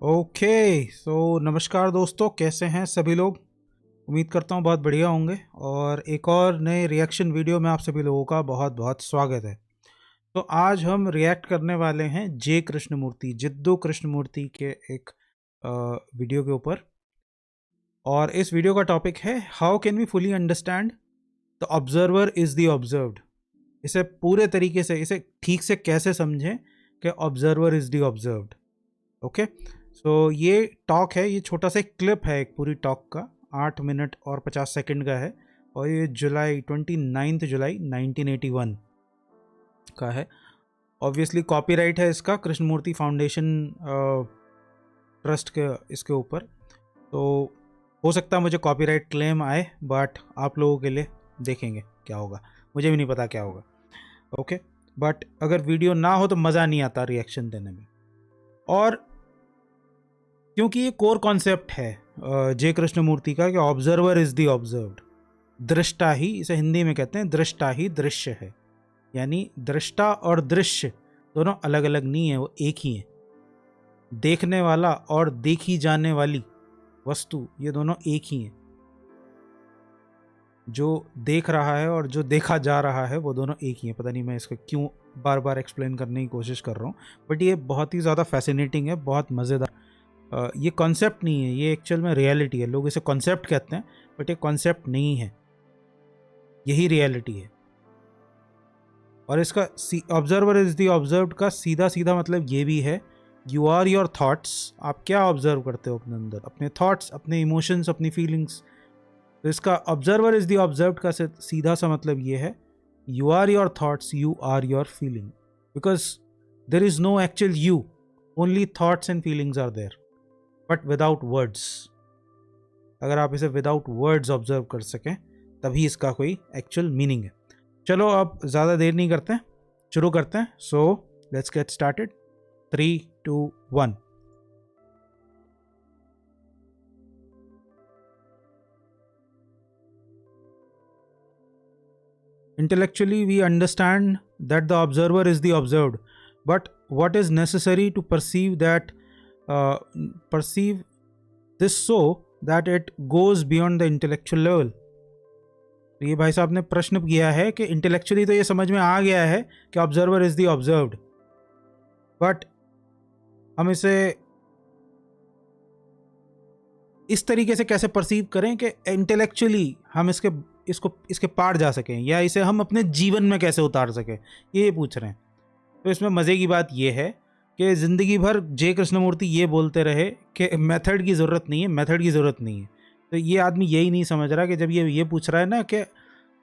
नमस्कार दोस्तों, कैसे हैं सभी लोग। उम्मीद करता हूँ बहुत बढ़िया होंगे और एक और नए रिएक्शन वीडियो में आप सभी लोगों का बहुत बहुत स्वागत है। तो आज हम रिएक्ट करने वाले हैं जे कृष्णमूर्ति, जिद्दू कृष्णमूर्ति के एक वीडियो के ऊपर। और इस वीडियो का टॉपिक है how can we fully understand the observer is the observed. इसे पूरे तरीके से, इसे ठीक से कैसे समझें कि observer is the observed. Okay, so ये टॉक है, ये छोटा सा एक क्लिप है एक पूरी टॉक का, 8 मिनट और 50 सेकंड का है और ये 29 जुलाई 1981 का है। ऑब्वियसली कॉपीराइट है इसका कृष्णमूर्ति फाउंडेशन ट्रस्ट के इसके ऊपर, तो हो सकता है मुझे कॉपीराइट क्लेम आए, बट आप लोगों के लिए देखेंगे क्या होगा। मुझे भी नहीं पता क्या होगा। ओके, बट अगर वीडियो ना हो तो मज़ा नहीं आता रिएक्शन देने में। और क्योंकि ये कोर कॉन्सेप्ट है जे कृष्णमूर्ति का कि ऑब्जर्वर इज द ऑब्जर्व्ड, दृष्टा ही, इसे हिंदी में कहते हैं दृष्टा ही दृश्य है। यानी दृष्टा और दृश्य दोनों अलग अलग नहीं है, वो एक ही है। देखने वाला और देखी जाने वाली वस्तु ये दोनों एक ही हैं। जो देख रहा है और जो देखा जा रहा है वो दोनों एक ही हैं। पता नहीं मैं इसको क्यों बार बार एक्सप्लेन करने की कोशिश कर रहा हूँ, बट ये बहुत ही ज़्यादा फैसिनेटिंग है, बहुत मज़ेदार। ये कॉन्सेप्ट नहीं है, ये एक्चुअल में रियलिटी है। लोग इसे कॉन्सेप्ट कहते हैं, बट ये कॉन्सेप्ट नहीं है, यही रियलिटी है। और इसका ऑब्जर्वर इज द ऑब्जर्व्ड का सीधा सीधा मतलब ये भी है, यू आर योर थॉट्स। आप क्या ऑब्जर्व करते हो अपने अंदर, अपने थॉट्स, अपने इमोशंस, अपनी फीलिंग्स। तो इसका ऑब्जर्वर इज द ऑब्जर्व्ड का सीधा सा मतलब ये है, you are your thoughts, you are your feeling, because there is no actual you, only thoughts and feelings are there, but without words. अगर आप इसे विदाउट वर्ड्स ऑब्जर्व कर सकें तभी इसका कोई एक्चुअल मीनिंग है। चलो अब ज़्यादा देर नहीं करते हैं, शुरू करते हैं। So let's get started. 3, 2, 1। Intellectually we understand that the observer is the observed, but what is necessary to perceive this so that it goes beyond the intellectual level? तो ये भाई साहब ने प्रश्न किया है कि इंटेलेक्चुअली तो ये समझ में आ गया है कि observer is the observed, but हम इसे इस तरीके से कैसे परसीव करें कि इंटेलेक्चुअली हम इसके पार जा सकें, या इसे हम अपने जीवन में कैसे उतार सकें, ये पूछ रहे हैं। तो इसमें मज़े की बात यह है कि ज़िंदगी भर जे कृष्णमूर्ति ये बोलते रहे कि मेथड की ज़रूरत नहीं है, मेथड की ज़रूरत नहीं है। तो ये आदमी यही नहीं समझ रहा कि जब ये पूछ रहा है ना कि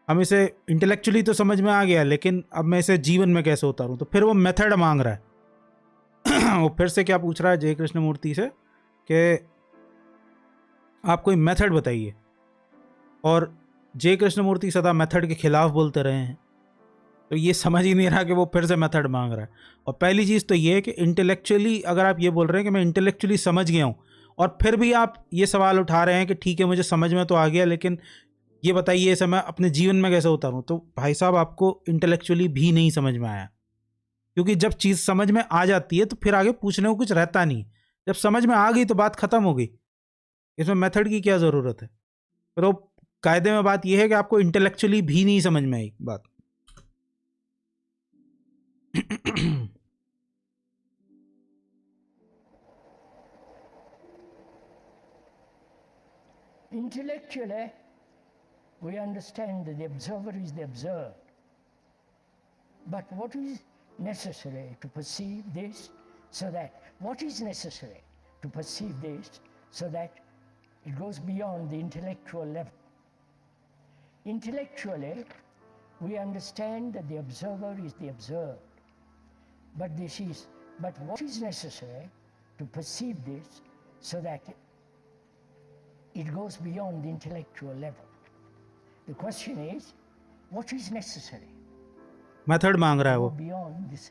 हम इसे इंटेलेक्चुअली तो समझ में आ गया, लेकिन अब मैं इसे जीवन में कैसे उतारूं, तो फिर वो मेथड मांग रहा है। वो फिर से क्या पूछ रहा है जय कृष्णमूर्ति से कि आप कोई मेथड बताइए, और जय कृष्णमूर्ति सदा मेथड के खिलाफ बोलते रहे हैं। तो ये समझ ही नहीं रहा कि वो फिर से मेथड मांग रहा है। और पहली चीज़ तो ये है कि इंटेलेक्चुअली अगर आप ये बोल रहे हैं कि मैं इंटेलेक्चुअली समझ गया हूँ, और फिर भी आप ये सवाल उठा रहे हैं कि ठीक है मुझे समझ में तो आ गया, लेकिन ये बताइए इसे मैं अपने जीवन में कैसे उतारूं, तो भाई साहब आपको इंटेलेक्चुअली भी नहीं समझ में आया। क्योंकि जब चीज़ समझ में आ जाती है तो फिर आगे पूछने को कुछ रहता नहीं। जब समझ में आ गई तो बात खत्म हो गई, इसमें मेथड की क्या ज़रूरत है। फिर वो कायदे में बात यह है कि आपको इंटेलेक्चुअली भी नहीं समझ में आई बात। Intellectually, we understand that the observer is the observed. But what is necessary to perceive this so that it goes beyond the intellectual level? Intellectually, we understand that the observer is the observed. But what is necessary to perceive this so that it goes beyond the intellectual level? The question is, what is necessary? Method मांग रहा है वो। Beyond this.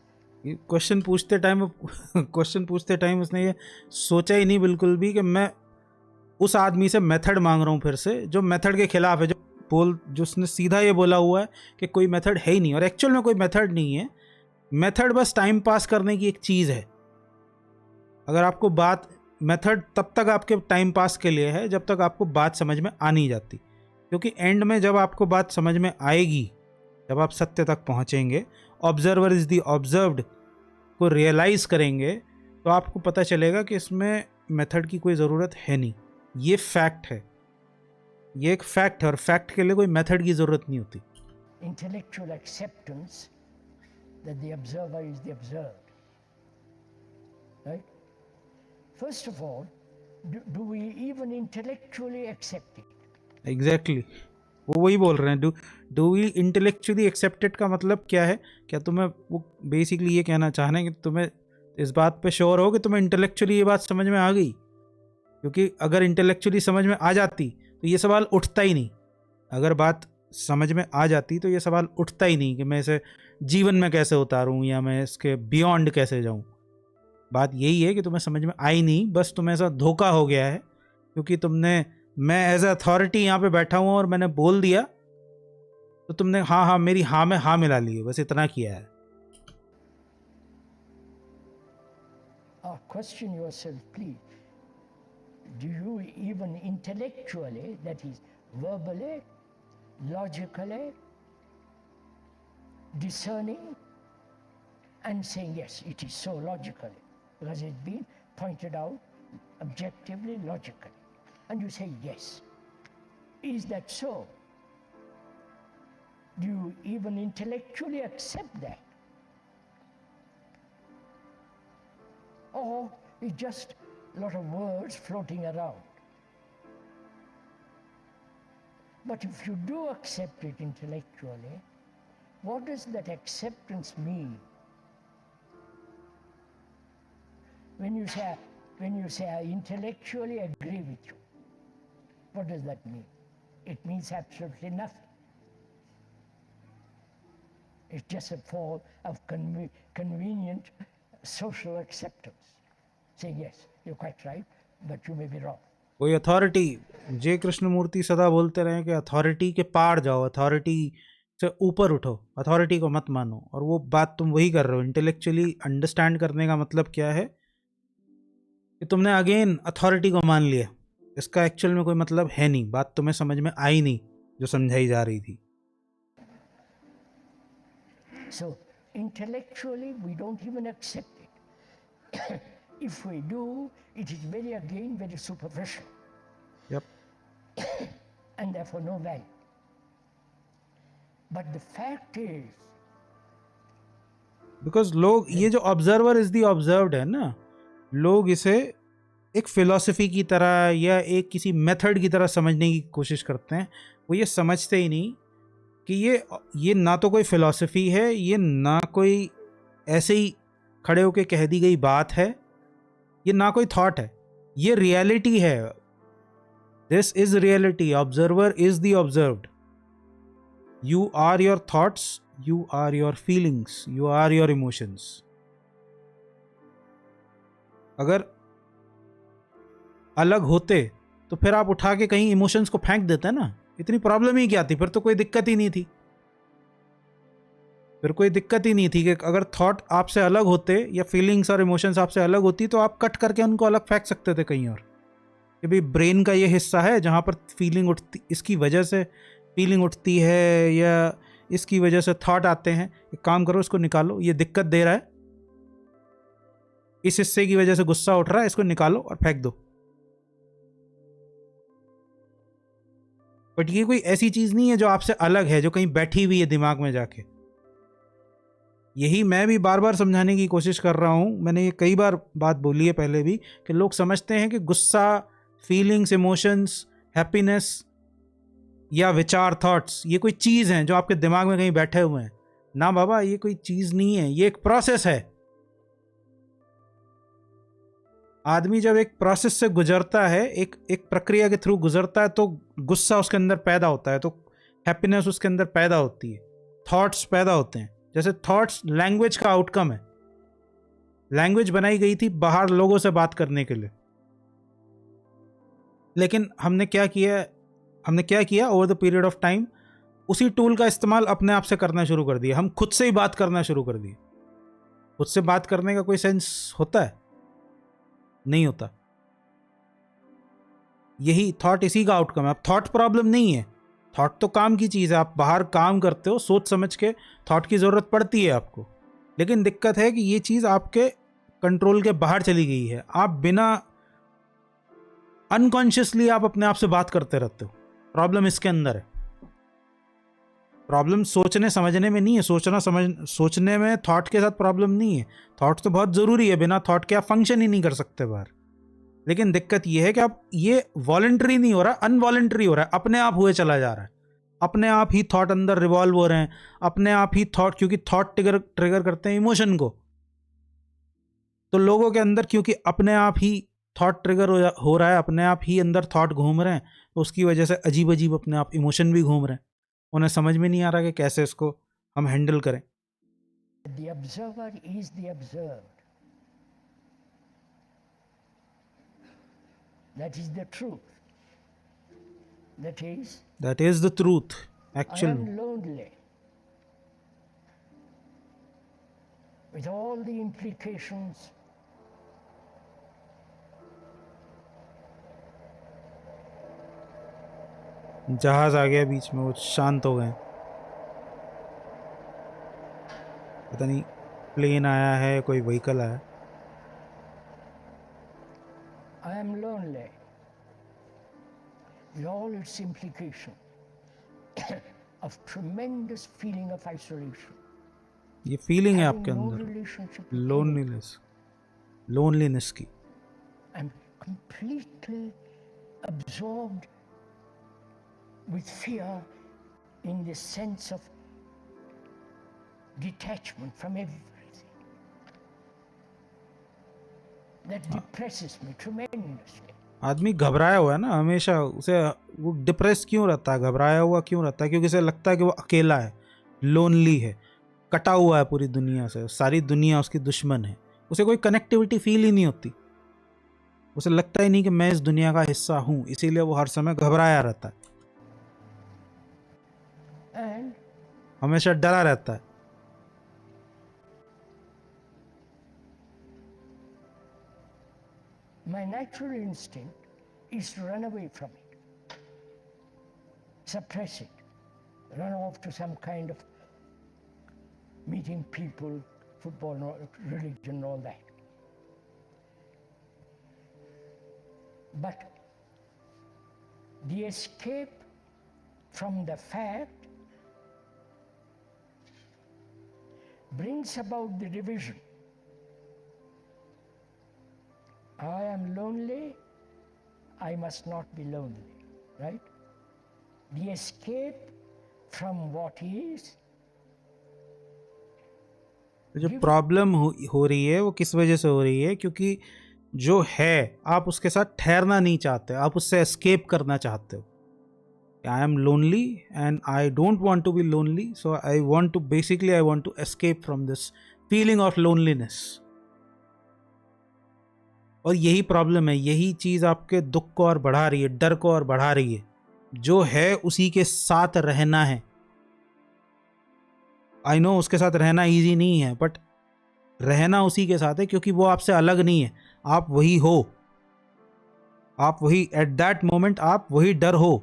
Question पूछते time उसने ये सोचा ही नहीं बिल्कुल भी कि मैं उस आदमी से मेथड मांग रहा हूँ फिर से, जो मेथड के खिलाफ है, जो उसने सीधा ये बोला हुआ है कि कोई मेथड है ही नहीं। और एक्चुअल में कोई मेथड नहीं है, मेथड बस टाइम पास करने की एक चीज़ है। अगर आपको बात मेथड तब तक आपके टाइम पास के लिए है जब तक आपको बात समझ में आ नहीं जाती, क्योंकि एंड में जब आपको बात समझ में आएगी, जब आप सत्य तक पहुंचेंगे, ऑब्जर्वर इज द ऑब्जर्व्ड को रियलाइज करेंगे, तो आपको पता चलेगा कि इसमें मेथड की कोई ज़रूरत है नहीं। ये फैक्ट है, ये एक फैक्ट है, और फैक्ट के लिए कोई मेथड की ज़रूरत नहीं होती। Intellectual acceptance that the observer is the observed. Right? First of all, do we even intellectually accept it? Exactly वो वही बोल रहे हैं, डू वी इंटेलेक्चुअली एक्सेप्टेड का मतलब क्या है? क्या तुम्हें वो बेसिकली ये कहना चाह रहे हैं कि तुम्हें इस बात पे श्योर हो कि तुम्हें इंटेलेक्चुअली ये बात समझ में आ गई? क्योंकि अगर इंटेलेक्चुअली समझ में आ जाती तो ये सवाल उठता ही नहीं। अगर बात समझ में आ जाती तो ये सवाल उठता ही नहीं कि मैं इसे जीवन में कैसे उतारूं या मैं इसके बियॉन्ड कैसे जाऊं। बात यही है कि तुम्हें समझ में आई नहीं, बस तुम्हें ऐसा धोखा हो गया है क्योंकि तुमने, मैं एज अथॉरिटी यहाँ पे बैठा हुआ और मैंने बोल दिया तो तुमने हाँ हाँ मेरी हाँ में हाँ मिला ली है, बस इतना किया है। Question yourself, please. Do you even intellectually, that is, verbally, logically, discerning and saying, yes, it is so logically, because it's been pointed out objectively, logically. And you say, yes. Is that so? Do you even intellectually accept that? Or it's just a lot of words floating around? But if you do accept it intellectually, what does that acceptance mean? When you say I intellectually agree with you, what does that mean? It means absolutely nothing. It's just a form of convenient social acceptance. Saying yes, you're quite right, but you may be wrong. कोई authority, जे कृष्णमूर्ति सदा बोलते रहे कि authority के पार जाओ, authority से ऊपर उठो, अथॉरिटी को मत मानो, और वो बात तुम वही कर रहे हो। इंटेलेक्चुअली अंडरस्टैंड करने का मतलब क्या है कि तुमने अगेन अथॉरिटी को मान लिया। इसका एक्चुअल में कोई मतलब है नहीं, बात तुम्हें समझ में आई नहीं जो समझाई जा रही थी। So intellectually we don't even accept it. If we do, it is very superficial. Yep. And therefore no value. But the fact is, because लोग ये जो ऑब्जर्वर इज दी ऑब्जर्व्ड है ना, लोग इसे एक फिलॉसफी की तरह या एक किसी मेथड की तरह समझने की कोशिश करते हैं। वो ये समझते ही नहीं कि ये ना तो कोई फिलॉसफी है, ये ना कोई ऐसे ही खड़े होके कह दी गई बात है, ये ना कोई थॉट है, ये रियलिटी है। This is reality. Observer is the observed. You are your thoughts, you are your feelings, you are your emotions. अगर अलग होते तो फिर आप उठा के कहीं इमोशंस को फेंक देते ना, इतनी प्रॉब्लम ही क्या थी? फिर तो कोई दिक्कत ही नहीं थी। फिर कोई दिक्कत ही नहीं थी कि अगर थॉट आपसे अलग होते या फीलिंग्स और इमोशंस आपसे अलग होती तो आप कट करके उनको अलग फेंक सकते थे कहीं और, कि भाई ब्रेन का ये हिस्सा है जहाँ पर फीलिंग उठती, इसकी वजह से फीलिंग उठती है या इसकी वजह से थॉट आते हैं, एक काम करो इसको निकालो, ये दिक्कत दे रहा है, इस हिस्से की वजह से गुस्सा उठ रहा है, इसको निकालो और फेंक दो। बट ये कोई ऐसी चीज नहीं है जो आपसे अलग है, जो कहीं बैठी हुई है दिमाग में जाके। यही मैं भी बार बार समझाने की कोशिश कर रहा हूं। मैंने ये कई बार बात बोली है पहले भी कि लोग समझते हैं कि गुस्सा, फीलिंग्स, इमोशंस, हैप्पीनेस या विचार, थॉट्स, ये कोई चीज़ हैं जो आपके दिमाग में कहीं बैठे हुए हैं। ना बाबा, ये कोई चीज़ नहीं है, ये एक प्रोसेस है। आदमी जब एक प्रोसेस से गुजरता है, एक प्रक्रिया के थ्रू गुजरता है, तो गुस्सा उसके अंदर पैदा होता है, तो हैप्पीनेस उसके अंदर पैदा होती है, थॉट्स पैदा होते हैं। जैसे थॉट्स लैंग्वेज का आउटकम है। लैंग्वेज बनाई गई थी बाहर लोगों से बात करने के लिए, लेकिन हमने क्या किया over the period of time, उसी टूल का इस्तेमाल अपने आप से करना शुरू कर दिया। हम खुद से ही बात करना शुरू कर दिए। खुद से बात करने का कोई सेंस होता है? नहीं होता। यही थॉट, इसी का आउटकम है। अब थॉट प्रॉब्लम नहीं है, थॉट तो काम की चीज़ है, आप बाहर काम करते हो, सोच समझ के थॉट की ज़रूरत पड़ती है आपको, लेकिन दिक्कत है कि ये चीज़ आपके कंट्रोल के बाहर चली गई है। आप बिना, अनकॉन्शियसली आप अपने आप से बात करते रहते हो। प्रॉब्लम इसके अंदर है, प्रॉब्लम सोचने समझने में नहीं है। सोचने में थॉट के साथ प्रॉब्लम नहीं है, थॉट तो बहुत ज़रूरी है, बिना थॉट के आप फंक्शन ही नहीं कर सकते बाहर। लेकिन दिक्कत ये है कि आप, ये वॉलंटरी नहीं हो रहा, अनवॉलंटरी हो रहा है, अपने आप हुए चला जा रहा है, अपने आप ही थॉट अंदर रिवॉल्व हो रहे हैं, अपने आप ही थॉट, क्योंकि थॉट ट्रिगर करते हैं इमोशन को, तो लोगों के अंदर क्योंकि अपने आप ही थॉट ट्रिगर हो रहा है, अपने आप ही अंदर थॉट घूम रहे हैं, तो उसकी वजह से अजीब अजीब अपने आप इमोशन भी घूम रहे हैं। उन्हें समझ में नहीं आ रहा कि कैसे इसको हम हैंडल करें। The observer is the observed. That is the truth. That is the truth, I actually. am lonely. With all the implications. जहाज आ गया बीच में, वो शांत हो गए, पता नहीं प्लेन आया है, कोई व्हीकल आया। I am lonely. With all its implication of tremendous feeling of isolation. ये फीलिंग है आपके Having no अंदर, relationship with anyone. लोनलीनेस की। I'm completely absorbed with fear in the sense of detachment from everything. That depresses me tremendously. आदमी घबराया हुआ है ना हमेशा, उसे वो डिप्रेस क्यों रहता है, घबराया हुआ क्यों रहता है? क्योंकि उसे लगता है कि वो अकेला है, लोनली है, कटा हुआ है पूरी दुनिया से, सारी दुनिया उसकी दुश्मन है, उसे कोई कनेक्टिविटी फील ही नहीं होती, उसे लगता ही नहीं कि मैं इस दुनिया का हिस्सा हूँ, इसीलिए वो हर समय घबराया रहता है, And हमेशा डरा रहता है। my natural instinct is to run away from it, suppress it, run off to some kind of meeting people, football, religion, all that. But the escape from the fact brings about the division. I am lonely, I must not be lonely, right? The escape from what is. जो problem हो रही है वो किस वजह से हो रही है? क्योंकि जो है आप उसके साथ ठहरना नहीं चाहते, आप उससे एस्केप करना चाहते हो। I am lonely and I don't want to be lonely, so I want to escape from this feeling of loneliness. और यही प्रॉब्लम है, यही चीज़ आपके दुख को और बढ़ा रही है, डर को और बढ़ा रही है। जो है उसी के साथ रहना है। आई नो उसके साथ रहना इजी नहीं है, बट रहना उसी के साथ है, क्योंकि वो आपसे अलग नहीं है, आप वही हो, आप वही, एट दैट मोमेंट आप वही डर हो।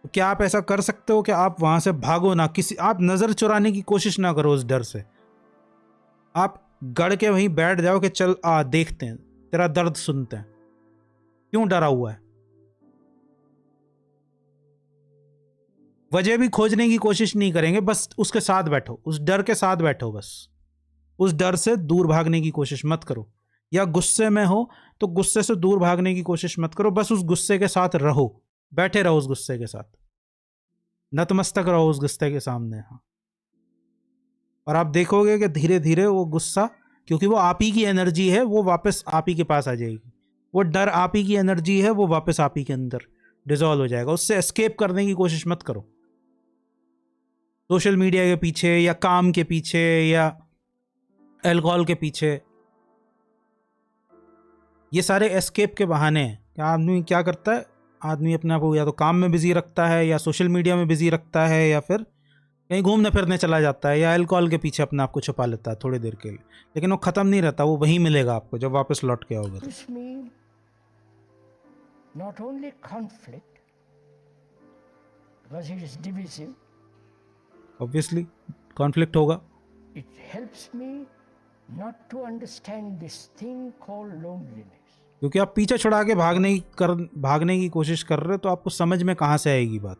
तो क्या आप ऐसा कर सकते हो कि आप वहां से भागो ना, आप नजर चुराने की कोशिश ना करो उस डर से, आप गड़ के वहीं बैठ जाओ कि चल देखते हैं, तेरा दर्द सुनते हैं, क्यों डरा हुआ है। वजह भी खोजने की कोशिश नहीं करेंगे, बस उसके साथ बैठो, उस डर के साथ बैठो, बस उस डर से दूर भागने की कोशिश मत करो। या गुस्से में हो तो गुस्से से दूर भागने की कोशिश मत करो, बस उस गुस्से के साथ रहो, बैठे रहो उस गुस्से के साथ, नतमस्तक रहो उस गुस्से के सामने। हाँ, और आप देखोगे कि धीरे धीरे वो गुस्सा, क्योंकि वो आप ही की एनर्जी है, वो वापस आप ही के पास आ जाएगी। वो डर आप ही की एनर्जी है, वो वापस आप ही के अंदर डिसॉल्व हो जाएगा। उससे एस्केप करने की कोशिश मत करो, सोशल मीडिया के पीछे या काम के पीछे या अल्कोहल के पीछे। ये सारे एस्केप के बहाने हैं। क्या आदमी क्या करता है, आदमी अपने आप को या तो काम में बिजी रखता है, या सोशल मीडिया में बिजी रखता है, या फिर कहीं घूमने फिरने चला जाता है या अल्कोहल के पीछे अपने आप को छुपा लेता है थोड़ी देर के लिए, लेकिन वो ख़त्म नहीं रहता, वो वहीं मिलेगा आपको जब वापस लौट के आओगे। This means not only conflict, because it is divisive, obviously conflict होगा। it helps me not to understand this thing called loneliness. क्योंकि आप पीछे छुड़ा के भागने की कोशिश कर रहे हो, तो आपको समझ में कहाँ से आएगी बात।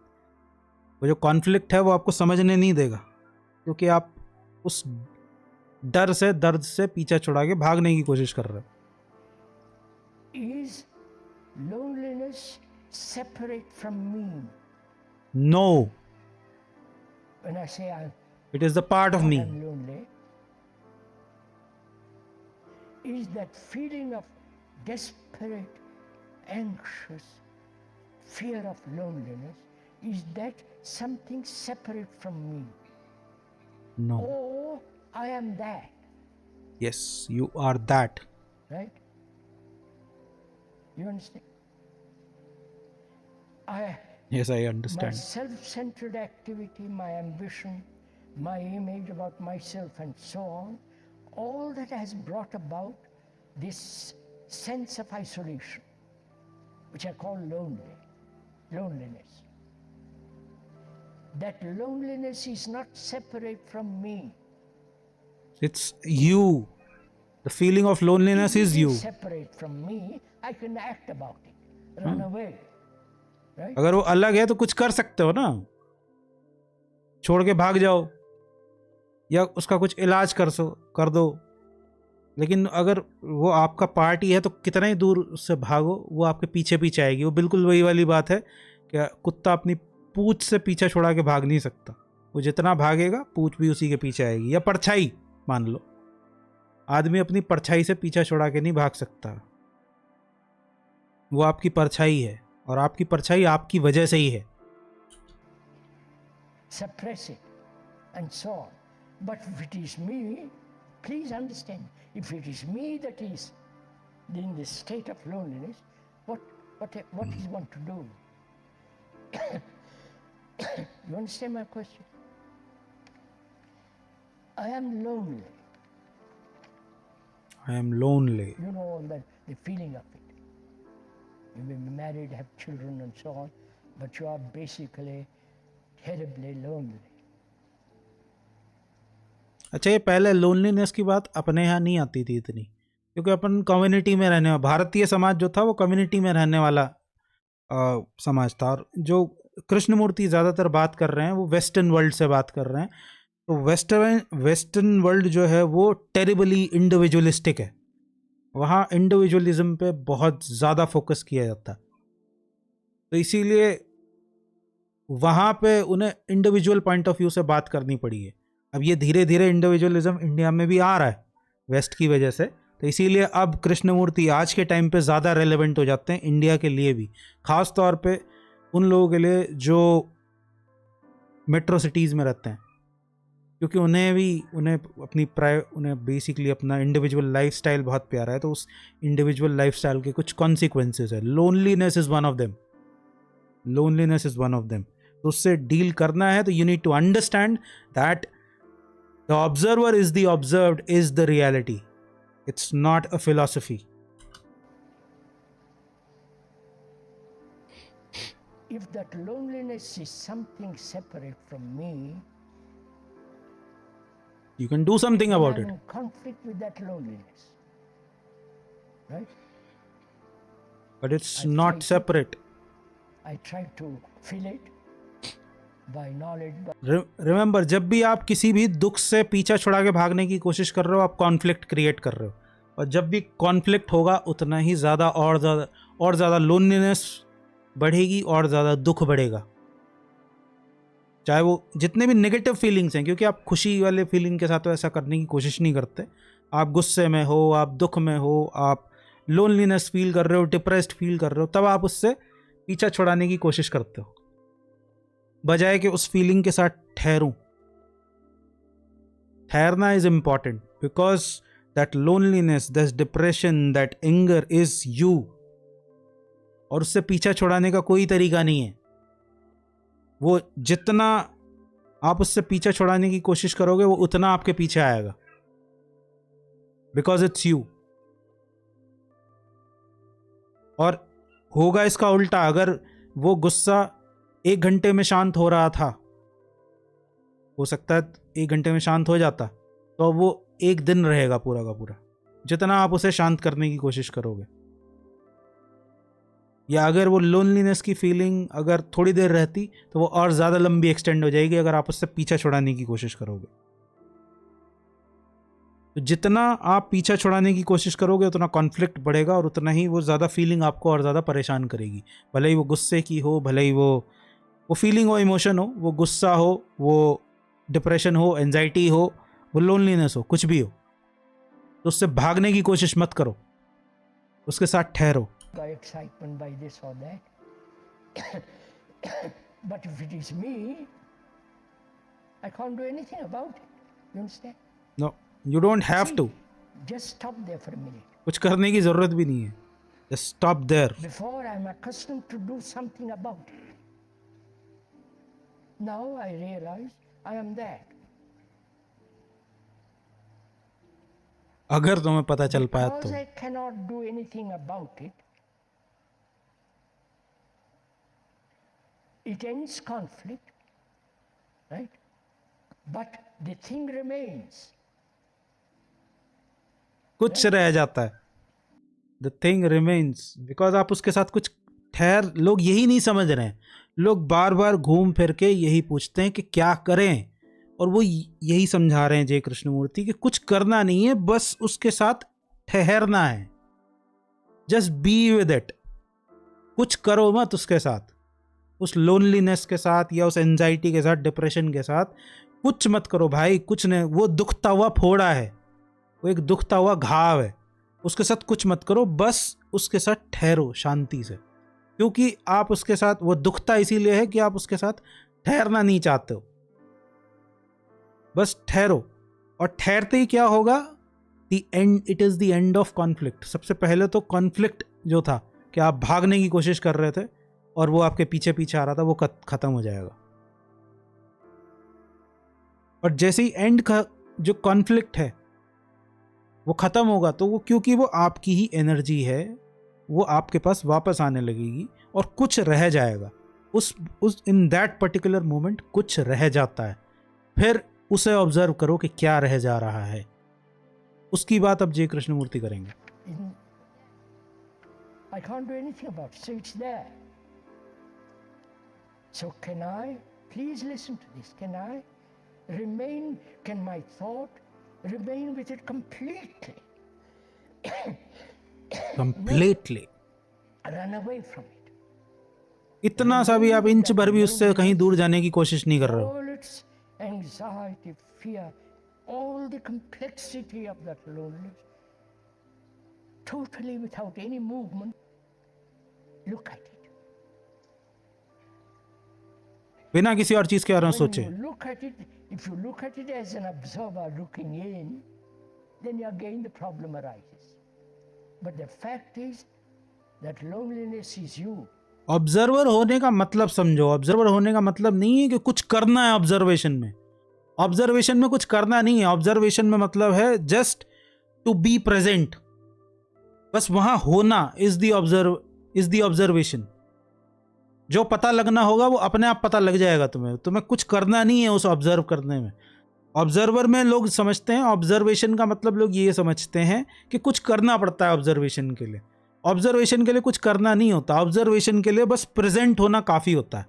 वो जो कॉन्फ्लिक्ट है वो आपको समझने नहीं देगा, क्योंकि आप उस डर से, दर्द से पीछा छुड़ा के भागने की कोशिश कर रहे हो। Is loneliness separate from me? No, When I say it is the part of me. I'm lonely, is that feeling of desperate, anxious, fear of loneliness, is that something separate from me? No, Or I am that, yes, you are that. right? You understand? Yes, I My understand. self-centered activity, my ambition, my image about myself and so on, all that has brought about this sense of isolation, which I call loneliness. That loneliness is not separate from me. It's you. The feeling of loneliness If is it you. separate from me, I can act about it, run away, right? अगर वो अलग है तो कुछ कर सकते हो ना, छोड़ के भाग जाओ या उसका कुछ इलाज कर दो। लेकिन अगर वो आपका पार्ट ही है तो कितना ही दूर से भागो, वो आपके पीछे पीछे आएगी। वो बिल्कुल वही वाली बात है कि कुत्ता अपनी पूंछ से पीछा छुड़ा के भाग नहीं सकता, वो जितना भागेगा पूंछ भी उसी के पीछे आएगी। या परछाई मान लो, आदमी अपनी परछाई से पीछा छुड़ा के नहीं भाग सकता, वो आपकी परछाई है और आपकी परछाई आपकी वजह से ही है। Suppress it and so on. But if it is me, please understand, if it is me that is in this state of loneliness, what is one to do? You understand my question? I am lonely. I am lonely. You know the feeling of it. You may be married, have children and so on, but you are basically terribly lonely. अच्छा, ये पहले loneliness की बात अपने यहाँ नहीं आती थी इतनी, क्योंकि अपन कम्युनिटी में रहने वाला, भारतीय समाज जो था वो कम्युनिटी में रहने वाला समाज था। और जो कृष्णमूर्ति ज़्यादातर बात कर रहे हैं वो वेस्टर्न वर्ल्ड से बात कर रहे हैं। तो वेस्टर्न वर्ल्ड जो है वो टेरिबली इंडिविजुअलिस्टिक है, वहाँ इंडिविजुअलिज्म पे बहुत ज़्यादा फोकस किया जाता है। तो इसीलिए वहाँ पे उन्हें इंडिविजुअल पॉइंट ऑफ व्यू से बात करनी पड़ी है। अब ये धीरे धीरे इंडिविजुअलिज्म इंडिया में भी आ रहा है वेस्ट की वजह से, तो इसीलिए अब कृष्णमूर्ति आज के टाइम पे ज़्यादा रेलेवेंट हो जाते हैं इंडिया के लिए भी, ख़ास तौर पे उन लोगों के लिए जो मेट्रो सिटीज़ में रहते हैं, क्योंकि उन्हें बेसिकली अपना इंडिविजुअल लाइफस्टाइल बहुत प्यारा है। तो उस इंडिविजुअल लाइफस्टाइल के कुछ कॉन्सिक्वेंसेस है। Loneliness is one of them. तो उससे डील करना है तो you need to understand that the observer is the observed is the reality, it's not a philosophy. If that loneliness is something separate from me, You can do something about I'm it. in conflict with that loneliness, right? But it's not separate. I try to fill it by knowledge. Remember, जब भी आप किसी भी दुख से पीछा छुड़ा के भागने की कोशिश कर रहे हो, आप कॉन्फ्लिक्ट क्रिएट कर रहे हो, और जब भी कॉन्फ्लिक्ट होगा उतना ही ज़्यादा और ज़्यादा लोनलीनेस बढ़ेगी और ज़्यादा दुख बढ़ेगा। चाहे वो जितने भी नेगेटिव फीलिंग्स हैं, क्योंकि आप खुशी वाले फीलिंग के साथ तो ऐसा करने की कोशिश नहीं करते। आप गुस्से में हो, आप दुख में हो, आप लोनलीनेस फील कर रहे हो, डिप्रेस्ड फील कर रहे हो, तब आप उससे पीछा छुड़ाने की कोशिश करते हो, बजाय कि उस फीलिंग के साथ ठहरूं। ठहरना is important, because that loneliness, that depression, that anger is you, और उससे पीछा छुड़ाने का कोई तरीका नहीं है। वो जितना आप उससे पीछा छुड़ाने की कोशिश करोगे, वो उतना आपके पीछे आएगा, बिकॉज इट्स यू। और होगा इसका उल्टा, अगर वो गुस्सा 1 घंटे में शांत हो रहा था, हो सकता है 1 घंटे में शांत हो जाता, तो वो 1 दिन रहेगा पूरा का पूरा, जितना आप उसे शांत करने की कोशिश करोगे। या अगर वो लोनलीनेस की फीलिंग अगर थोड़ी देर रहती, तो वो और ज़्यादा लंबी एक्सटेंड हो जाएगी अगर आप उससे पीछा छुड़ाने की कोशिश करोगे। तो जितना आप पीछा छुड़ाने की कोशिश करोगे, उतना कॉन्फ्लिक्ट बढ़ेगा और उतना ही वो ज़्यादा फीलिंग आपको और ज़्यादा परेशान करेगी। भले ही वो गुस्से की हो, भले ही वो फीलिंग हो, इमोशन हो, वो गुस्सा हो, वो डिप्रेशन हो, एंजाइटी हो, वो लोनलीनेस हो, कुछ भी हो, तो उससे भागने की कोशिश मत करो, उसके साथ ठहरो। By excitement by this or that. But if it is me, I can't do anything about it. You understand? No, you don't have See, to. just stop there for a minute. कुछ करने की ज़रूरत भी नहीं है, just stop there. Before I'm accustomed to do something about it. Now I realize I am that. अगर तुम्हें पता चल पाया Because तो। I cannot do anything about it, it ends conflict, right? But the thing remains. कुछ रह जाता है, द थिंग रिमेन्स, बिकॉज आप उसके साथ कुछ ठहर। लोग यही नहीं समझ रहे हैं, लोग बार बार घूम फिर के यही पूछते हैं कि क्या करें, और वो यही समझा रहे हैं जय कृष्णमूर्ति कि कुछ करना नहीं है, बस उसके साथ ठहरना है, जस्ट बी विद इट। कुछ करो मत उसके साथ, उस लोनलीनेस के साथ या उस एंजाइटी के साथ, डिप्रेशन के साथ कुछ मत करो भाई, कुछ नहीं। वो दुखता हुआ फोड़ा है, वो एक दुखता हुआ घाव है, उसके साथ कुछ मत करो, बस उसके साथ ठहरो शांति से। क्योंकि आप उसके साथ, वो दुखता इसीलिए है कि आप उसके साथ ठहरना नहीं चाहते हो। बस ठहरो, और ठहरते ही क्या होगा, the end, it is the end of conflict. सबसे पहले तो कॉन्फ्लिक्ट जो था कि आप भागने की कोशिश कर रहे थे और वो आपके पीछे पीछे आ रहा था, वो खत्म हो जाएगा। और जैसे ही एंड का जो कॉन्फ्लिक्ट है वो खत्म होगा, तो वो, क्योंकि वो आपकी ही एनर्जी है, वो आपके पास वापस आने लगेगी और कुछ रह जाएगा। उस इन दैट पर्टिकुलर मोमेंट कुछ रह जाता है। फिर उसे ऑब्जर्व करो कि क्या रह जा रहा है। उसकी बात अब जय कृष्णमूर्ति करेंगे। I can't do anything about it, so it's there. So can I, please listen to this, can I remain, can my thought remain with it completely? Completely, Run away from it. इतना सा भी आप inch भर भी उससे कहीं दूर जाने की कोशिश नहीं कर रहे हो। All its anxiety, fear, all the complexity of that loneliness, totally without any movement, look at it. बिना किसी और चीज के बारे में When सोचे। you look at it, if you look at it as an observer looking in, then again the problem arises. But the fact is that loneliness is you. Observer होने का मतलब समझो। ऑब्जर्वर होने का मतलब नहीं है कि कुछ करना है ऑब्जर्वेशन में। ऑब्जर्वेशन में कुछ करना नहीं है। ऑब्जर्वेशन में मतलब है जस्ट टू बी प्रेजेंट। बस वहां होना इज द ऑब्जर्वेशन। जो पता लगना होगा वो अपने आप पता लग जाएगा तुम्हें कुछ करना नहीं है उस ऑब्जर्व करने में। ऑब्जर्वर में लोग समझते हैं, ऑब्जर्वेशन का मतलब लोग ये समझते हैं कि कुछ करना पड़ता है ऑब्जर्वेशन के लिए। ऑब्जर्वेशन के लिए कुछ करना नहीं होता। ऑब्जर्वेशन के लिए बस प्रेजेंट होना काफ़ी होता है।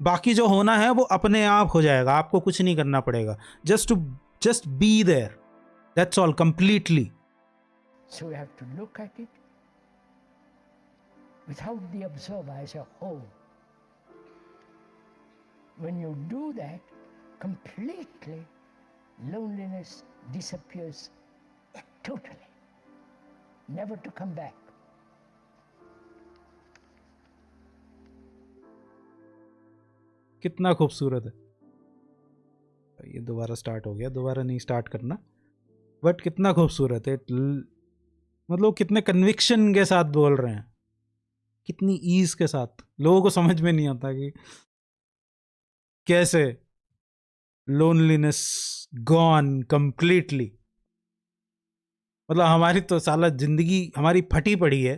बाकी जो होना है वो अपने आप हो जाएगा, आपको कुछ नहीं करना पड़ेगा। Just be there, that's all, completely. So we have to look at it without the observer as a whole. When you do that, completely loneliness disappears totally, never to come back. कितना खूबसूरत है। ये दोबारा start हो गया, दोबारा नहीं start करना, बट कितना खूबसूरत है। मतलब कितने कन्विक्शन के साथ बोल रहे हैं, कितनी ईज के साथ। लोगों को समझ में नहीं आता कि कैसे लोनलीनेस गॉन कंप्लीटली। मतलब हमारी तो साला जिंदगी हमारी फटी पड़ी है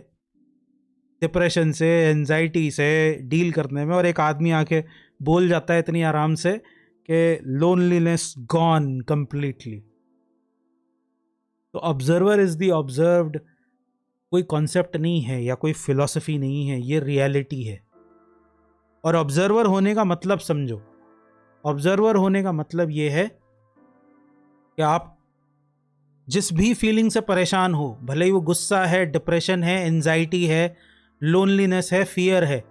डिप्रेशन से, एंजाइटी से डील करने में, और एक आदमी आके बोल जाता है इतनी आराम से कि लोनलीनेस गॉन कंप्लीटली। तो ऑब्जर्वर इज द ऑब्जर्व्ड कोई कॉन्सेप्ट नहीं है या कोई फिलॉसफी नहीं है, ये रियलिटी है। और ऑब्जर्वर होने का मतलब समझो, ऑब्जर्वर होने का मतलब ये है कि आप जिस भी फीलिंग से परेशान हो, भले ही वो गुस्सा है, डिप्रेशन है, एंजाइटी है, लोनलीनेस है, फियर है,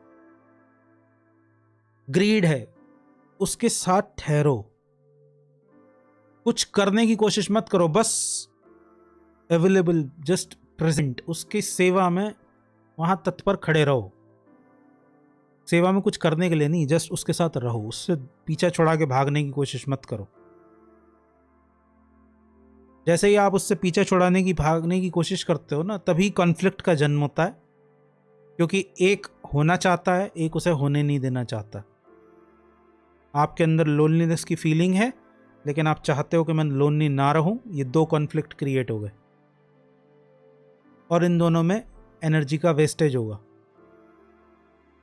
ग्रीड है, उसके साथ ठहरो। कुछ करने की कोशिश मत करो, बस अवेलेबल, जस्ट प्रेजेंट, उसकी सेवा में वहां तत्पर खड़े रहो। सेवा में कुछ करने के लिए नहीं, जस्ट उसके साथ रहो, उससे पीछा छुड़ा के भागने की कोशिश मत करो। जैसे ही आप उससे पीछा छुड़ाने की भागने की कोशिश करते हो ना, तभी कॉन्फ्लिक्ट का जन्म होता है, क्योंकि एक होना चाहता है, एक उसे होने नहीं देना चाहता। आपके अंदर लोनलीनेस की फीलिंग है, लेकिन आप चाहते हो कि मैं लोनली ना रहूं। ये दो कॉन्फ्लिक्ट क्रिएट हो गए और इन दोनों में एनर्जी का वेस्टेज होगा।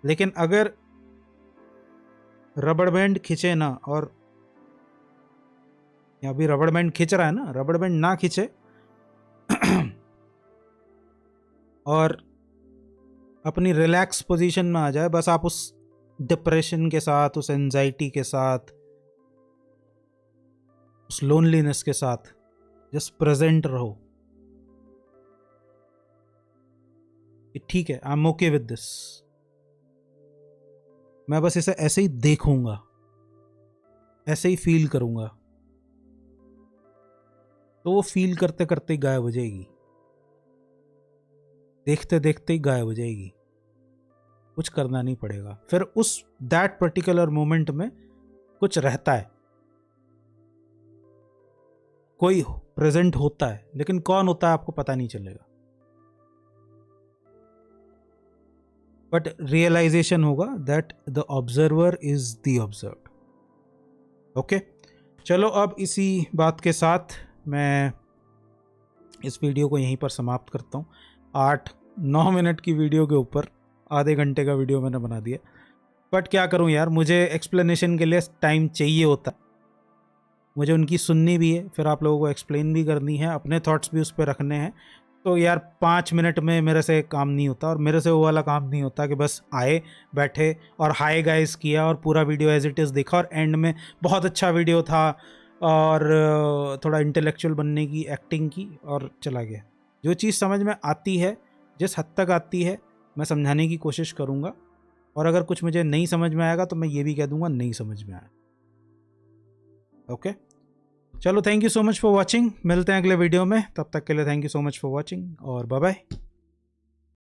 लेकिन अगर रबड़ बैंड खींचे ना, और यहाँ भी रबड़ बैंड खींच रहा है ना, रबड़ बैंड ना खींचे और अपनी रिलैक्स पोजीशन में आ जाए, बस आप उस डिप्रेशन के साथ, उस एंजाइटी के साथ, उस लोनलीनेस के साथ जस्ट प्रेजेंट रहो कि ठीक है, I am okay with this, मैं बस इसे ऐसे ही देखूंगा, ऐसे ही फील करूंगा। तो वो फील करते करते ही गायब हो जाएगी, देखते देखते ही गायब हो जाएगी, कुछ करना नहीं पड़ेगा। फिर उस दैट पर्टिकुलर मोमेंट में कुछ रहता है, कोई प्रेजेंट होता है, लेकिन कौन होता है आपको पता नहीं चलेगा। बट रियलाइजेशन होगा that the observer is the observed. Okay, चलो अब इसी बात के साथ मैं इस वीडियो को यहीं पर समाप्त करता हूँ। 8-9 मिनट की वीडियो के ऊपर आधे घंटे का वीडियो मैंने बना दिया, बट क्या करूँ यार, मुझे एक्सप्लेनेशन के लिए टाइम चाहिए होता, मुझे उनकी सुननी भी है, फिर आप लोगों को एक्सप्लेन भी करनी है, अपने थॉट्स भी उस पर रखने हैं। तो यार 5 मिनट में मेरे से काम नहीं होता, और मेरे से वो वाला काम नहीं होता कि बस आए, बैठे और हाय गाइस किया और पूरा वीडियो एज इट इज़ देखा और एंड में बहुत अच्छा वीडियो था और थोड़ा इंटेलेक्चुअल बनने की एक्टिंग की और चला गया। जो चीज़ समझ में आती है, जिस हद तक आती है, मैं समझाने की कोशिश करूँगा, और अगर कुछ मुझे नहीं समझ में आएगा तो मैं ये भी कह दूँगा नहीं समझ में आया। ओके, चलो, thank you so much for watching, मिलते हैं अगले वीडियो में, तब तक के लिए thank you so much for watching और बाय बाय।